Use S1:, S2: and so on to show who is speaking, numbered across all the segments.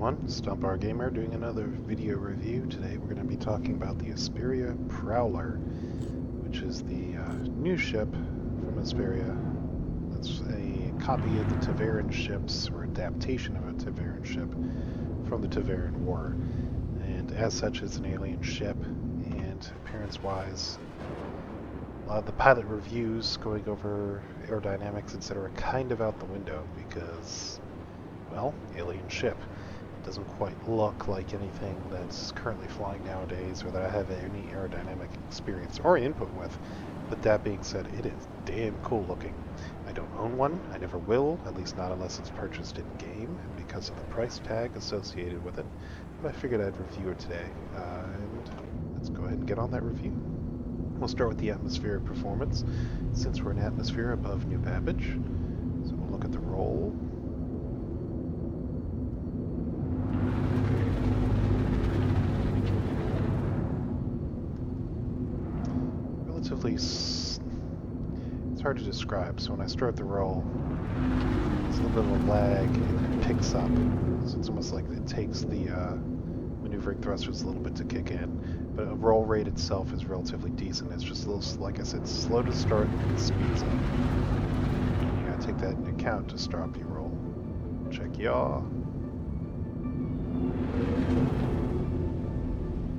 S1: everyone, Stump Gamer doing another video review. Today we're going to be talking about the Esperia Prowler, which is the new ship from Esperia. It's a copy of the Taveran ships, or adaptation of a Taveran ship from the Taveran War. And as such, it's an alien ship, and appearance-wise, a lot of the pilot reviews going over aerodynamics, etc., are kind of out the window because, well, alien ship. It doesn't quite look like anything that's currently flying nowadays or that I have any aerodynamic experience or input with. But that being said, it is damn cool looking. I don't own one, I never will, at least not unless it's purchased in-game, because of the price tag associated with it. But I figured I'd review it today, and let's go ahead and get on that review. We'll start with the atmospheric performance, since we're in atmosphere above New Babbage. So we'll look at the roll. Relatively, it's hard to describe, so when I start the roll, there's a little bit of a lag and it picks up. So it's almost like it takes the maneuvering thrusters a little bit to kick in. But a roll rate itself is relatively decent. It's just a little, like I said, slow to start and it speeds up. You gotta take that into account to stop your roll. Check yaw.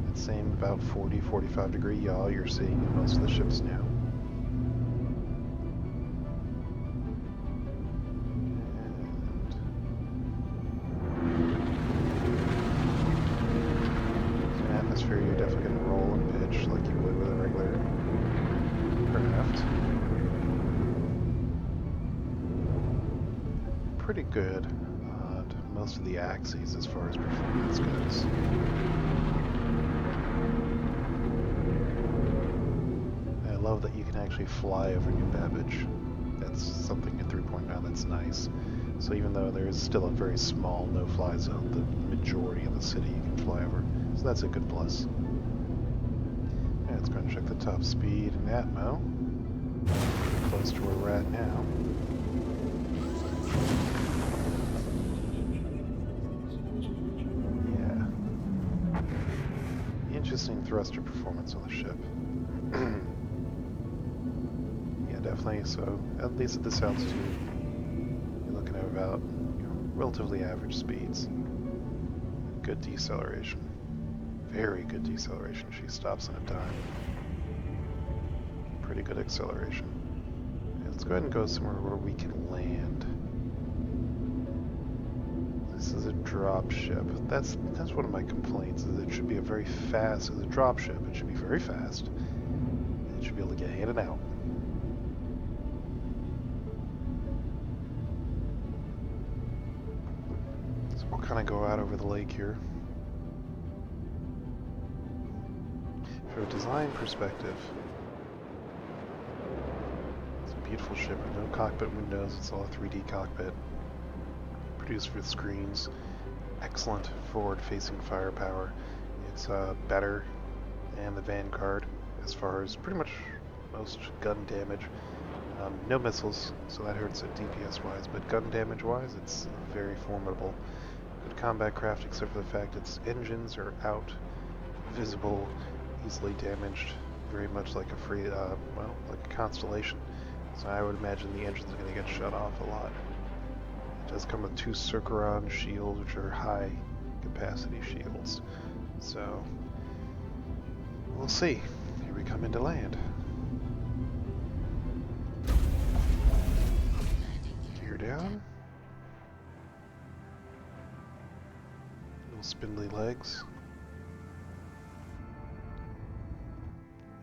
S1: That same about 40-45 degree yaw you're seeing in most of the ships now. You're definitely going to roll and pitch like you would with a regular craft. Pretty good on most of the axes as far as performance goes. I love that you can actually fly over New Babbage. That's something in 3.9 that's nice. So even though there is still a very small no-fly zone, the majority of the city you can fly over. So that's a good plus. Yeah, let's go and check the top speed and atmo. Close to where we're at now. Yeah. Interesting thruster performance on the ship. Yeah, definitely. So at least at this altitude, you're looking at about, relatively average speeds. Good deceleration. Very good deceleration. She stops on a dime. Pretty good acceleration. Okay, let's go ahead and go somewhere where we can land. This is a drop ship. That's one of my complaints. Is it should be a very fast. As a drop ship, it should be very fast. It should be able to get in and out. So we'll kind of go out over the lake here. From a design perspective, it's a beautiful ship with no cockpit windows. It's all a 3D cockpit produced with screens. Excellent forward-facing firepower. It's better than the Vanguard as far as pretty much most gun damage. No missiles, so that hurts it DPS-wise, but gun damage-wise, it's very formidable. Good combat craft, except for the fact its engines are out, visible, easily damaged, very much like a free, well, like a Constellation. So I would imagine the engine's going to get shut off a lot. It does come with 2 Circaron shields, which are high capacity shields. So we'll see. Here we come into land. Gear down. Little spindly legs.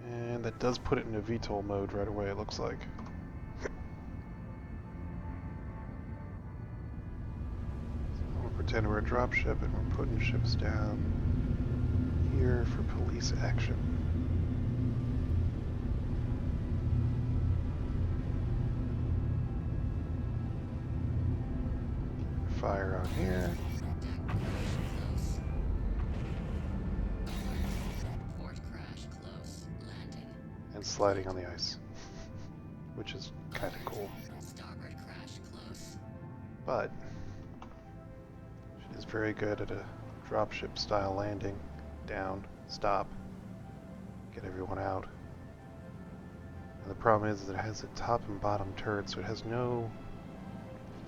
S1: And that does put it in a VTOL mode right away, it looks like. So we'll pretend we're a dropship and we're putting ships down here for police action. Fire on here. And sliding on the ice, which is kind of cool. But very good at a dropship style landing. Down, stop, get everyone out. And the problem is that it has a top and bottom turret, so it has no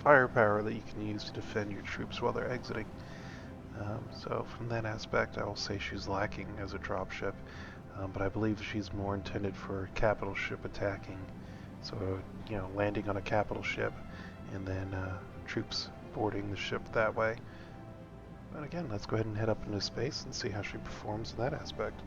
S1: firepower that you can use to defend your troops while they're exiting. So from that aspect, I will say she's lacking as a dropship, but I believe she's more intended for capital ship attacking. So, you know, landing on a capital ship and then troops boarding the ship that way. But again, let's go ahead and head up into space and see how she performs in that aspect.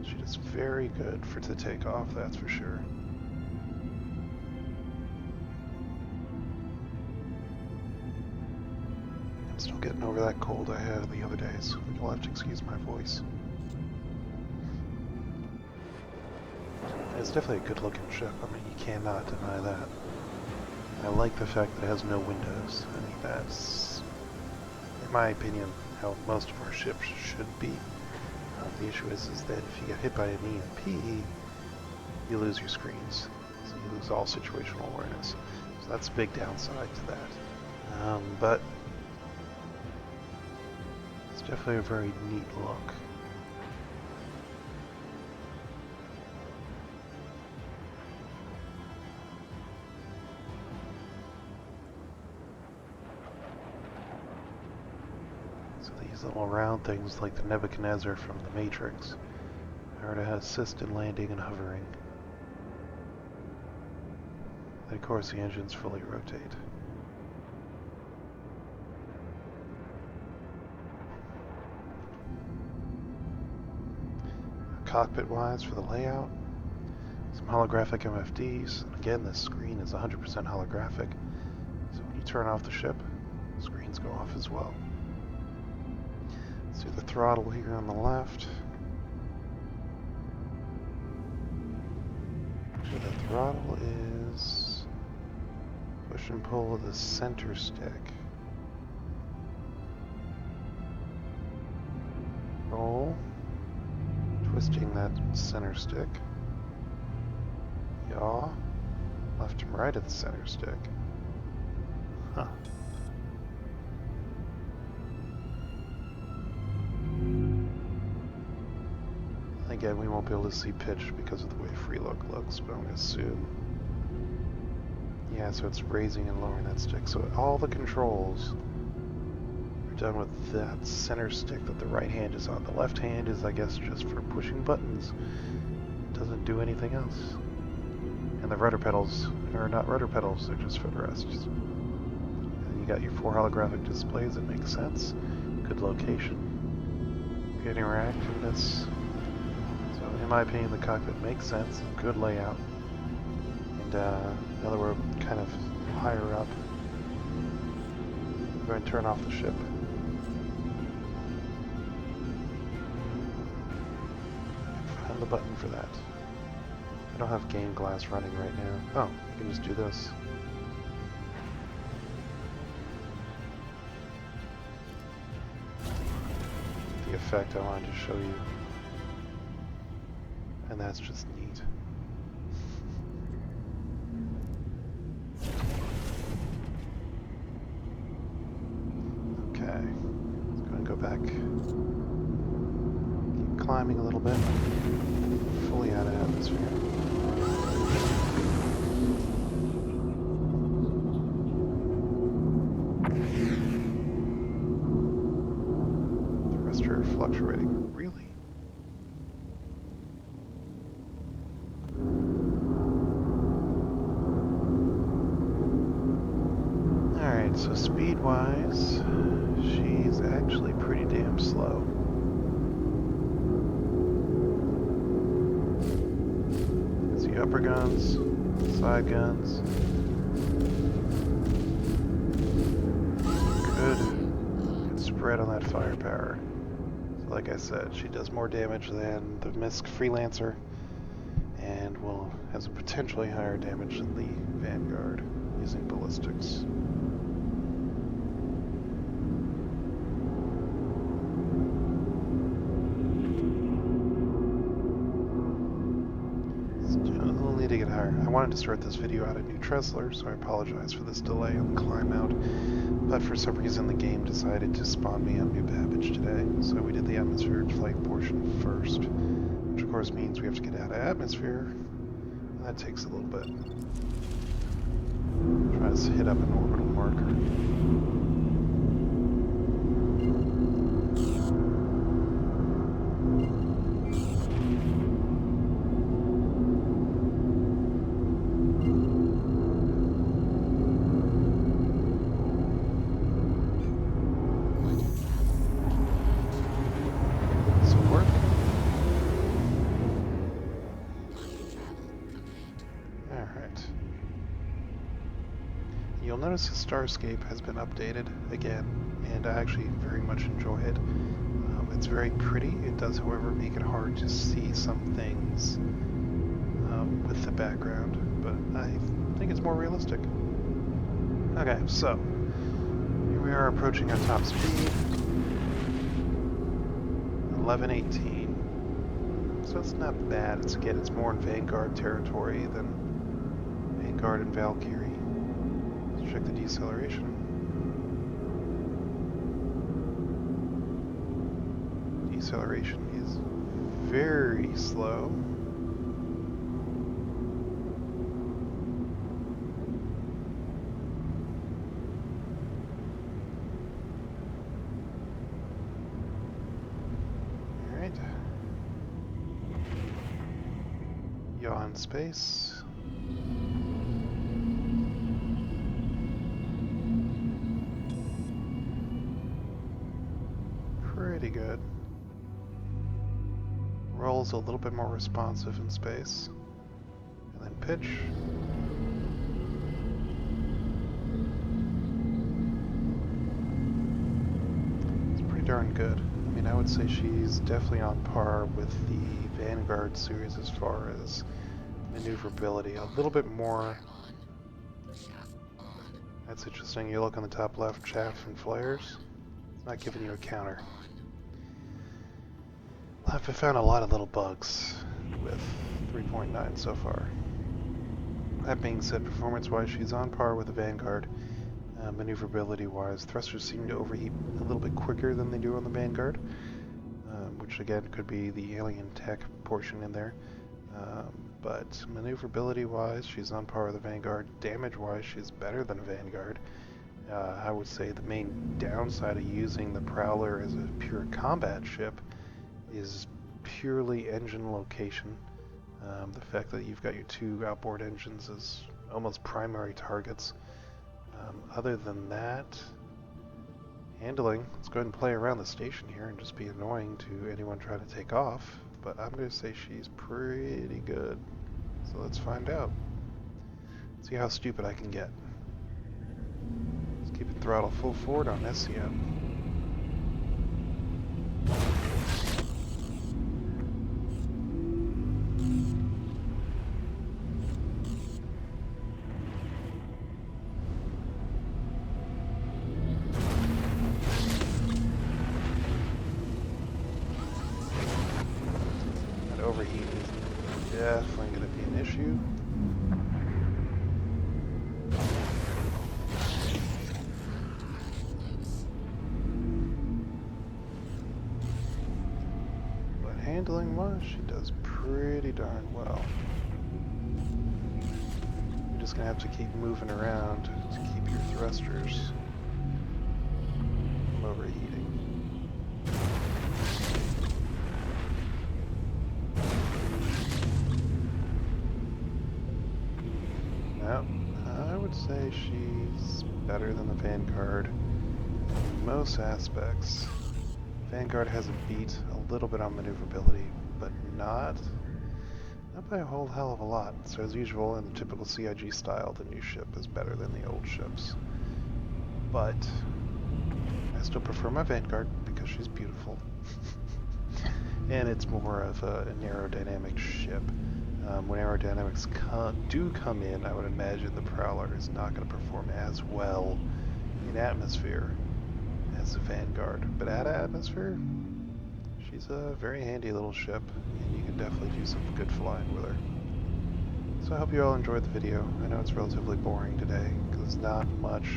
S1: She does very good for to take off, that's for sure. Still getting over that cold I had the other day, so you'll have to excuse my voice. It's definitely a good looking ship, I mean, you cannot deny that. I like the fact that it has no windows. I mean, that's, in my opinion, how most of our ships should be. The issue is that if you get hit by an EMP, you lose your screens. So you lose all situational awareness. So that's a big downside to that. But it's definitely a very neat look. So these little round things like the Nebuchadnezzar from the Matrix are to assist in landing and hovering. And of course the engines fully rotate. Cockpit-wise for the layout, some holographic MFDs. Again, this screen is 100% holographic, so when you turn off the ship, screens go off as well. See the throttle here on the left. So the throttle is push and pull of the center stick. Roll. Twisting that center stick. Yaw. Left and right of the center stick. Huh. Again, we won't be able to see pitch because of the way FreeLook looks, but I'm going to assume. Yeah, so it's raising and lowering that stick. So all the controls are done with that center stick that the right hand is on. The left hand is, I guess, just for pushing buttons. It doesn't do anything else. And the rudder pedals are not rudder pedals, they're just footrests. And you got your 4 holographic displays, it makes sense. Good location. Good interactiveness. In my opinion, the cockpit makes sense, good layout, and now that we're kind of higher up, we're going to turn off the ship. Find the button for that. I don't have game glass running right now. Oh, I can just do this. The effect I wanted to show you. And that's just neat. Okay, let's go and go back. Keep climbing a little bit. Fully out of atmosphere. Thruster fluctuating. Really? So speed-wise, she's actually pretty damn slow. That's the upper guns, side guns. Good spread on that firepower. So like I said, she does more damage than the MISC Freelancer and has a potentially higher damage than the Vanguard. using ballistics. Still need to get higher. I wanted to start this video out at New Tressler, so I apologize for this delay on the climb out. But for some reason the game decided to spawn me on New Babbage today, so we did the atmospheric flight portion first, which of course means we have to get out of atmosphere, and that takes a little bit. Try to hit up an orbital marker. You'll notice the Starscape has been updated again, and I actually very much enjoy it. It's very pretty. It does, however, make it hard to see some things with the background, but I think it's more realistic. Okay, so here we are approaching our top speed, 1118. So it's not bad. It's more in Vanguard territory than Vanguard and Valkyrie. Check the deceleration. Deceleration is very slow. All right. Yaw in space. Pretty good. Roll's a little bit more responsive in space. And then pitch. It's pretty darn good. I mean, I would say she's definitely on par with the Vanguard series as far as maneuverability. A little bit more. That's interesting. You look on the top left, chaff and flares. It's not giving you a counter. I've found a lot of little bugs with 3.9 so far. That being said, performance-wise, she's on par with the Vanguard. Maneuverability-wise, thrusters seem to overheat a little bit quicker than they do on the Vanguard, which again could be the alien tech portion in there. But maneuverability-wise, she's on par with the Vanguard. Damage-wise, she's better than a Vanguard. I would say the main downside of using the Prowler as a pure combat ship is purely engine location. The fact that you've got your two outboard engines as almost primary targets. Other than that, handling, let's go ahead and play around the station here and just be annoying to anyone trying to take off, but I'm going to say she's pretty good. So let's find out. See how stupid I can get. Let's keep it throttle full forward on SCM. Overheat is definitely going to be an issue. But handling-wise, she does pretty darn well. You're just going to have to keep moving around to keep your thrusters from overheating. I would say she's better than the Vanguard in most aspects. Vanguard has a beat a little bit on maneuverability, but not by a whole hell of a lot. So as usual, in the typical CIG style, the new ship is better than the old ships. But I still prefer my Vanguard because she's beautiful. And it's more of an aerodynamic ship. When aerodynamics do come in, I would imagine the Prowler is not going to perform as well in atmosphere as the Vanguard. But at atmosphere, she's a very handy little ship, and you can definitely do some good flying with her. So I hope you all enjoyed the video. I know it's relatively boring today, because not much.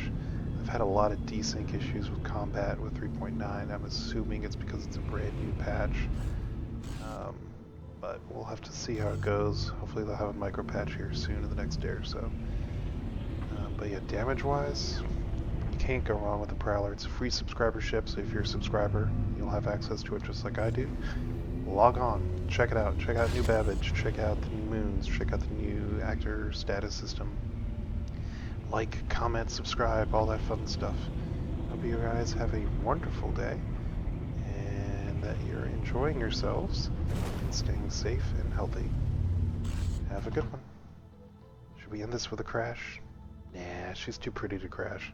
S1: I've had a lot of desync issues with combat with 3.9. I'm assuming it's because it's a brand new patch. But we'll have to see how it goes. Hopefully they'll have a micro patch here soon in the next day or so. But yeah, damage-wise, you can't go wrong with the Prowler. It's a free subscriber ship, so if you're a subscriber, you'll have access to it just like I do. Log on, check it out. Check out New Babbage, check out the new moons, check out the new actor status system. Like, comment, subscribe, all that fun stuff. Hope you guys have a wonderful day, and that you're enjoying yourselves and staying safe and healthy. Have a good one. Should we end this with a crash? Nah, she's too pretty to crash.